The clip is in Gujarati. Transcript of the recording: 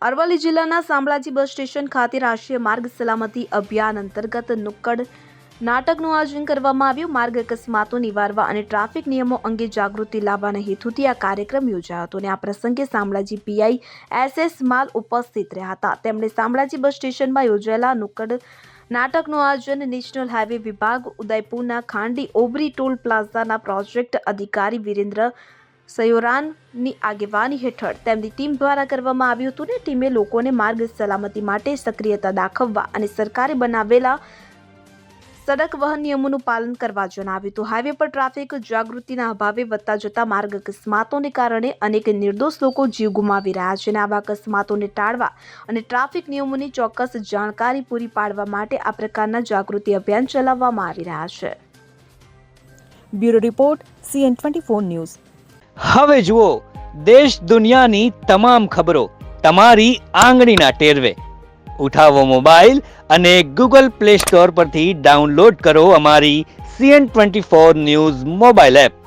અરવલ્લી જિલ્લાના શામળાજી બસ સ્ટેશન ખાતે રાષ્ટ્રીય માર્ગ સલામતી અભિયાન અંતર્ગત નુક્કડ નાટકનું આયોજન કરવામાં આવ્યું। માર્ગ અકસ્માતો નિવારવા અને ટ્રાફિક નિયમો અંગે જાગૃતિ લાવવાના હેતુથી આ કાર્યક્રમ યોજાયો હતો અને આ પ્રસંગે શામળાજી પીઆઈ SS માલ ઉપસ્થિત રહ્યા હતા। તેમણે શામળાજી બસ સ્ટેશનમાં યોજાયેલા નુક્કડ નાટકનું આયોજન નેશનલ હાઈવે વિભાગ ઉદયપુરના ખાંડી ઓબરી ટોલ પ્લાઝાના પ્રોજેક્ટ અધિકારી વિરેન્દ્ર સયોરાનની આગેવાની હેઠળ તેમની ટીમ દ્વારા કરવામાં આવ્યું હતું ને ટીમે લોકોને માર્ગ સલામતી માટે સક્રિયતા દાખવવા અને સરકારે બનાવેલા સડક વહન નિયમોનું પાલન કરવા જણાવ્યું હતું। હાઈવે પર ટ્રાફિક જાગૃતિના અભાવે વધતા જતા માર્ગ અકસ્માતોને કારણે અનેક નિર્દોષ લોકો જીવ ગુમાવી રહ્યા છે અને આવા અકસ્માતોને ટાળવા અને ટ્રાફિક નિયમોની ચોક્કસ જાણકારી પૂરી પાડવા માટે આ પ્રકારના જાગૃતિ અભિયાન ચલાવવામાં આવી રહ્યા છે। Bureau report CN24 news. હવે જુઓ દેશ દુનિયાની તમામ ખબરો તમારી આંગળીના ટેરવે। ઉઠાવો મોબાઈલ અને Google Play Store પરથી ડાઉનલોડ કરો અમારી CN24 ન્યૂઝ મોબાઈલ એપ।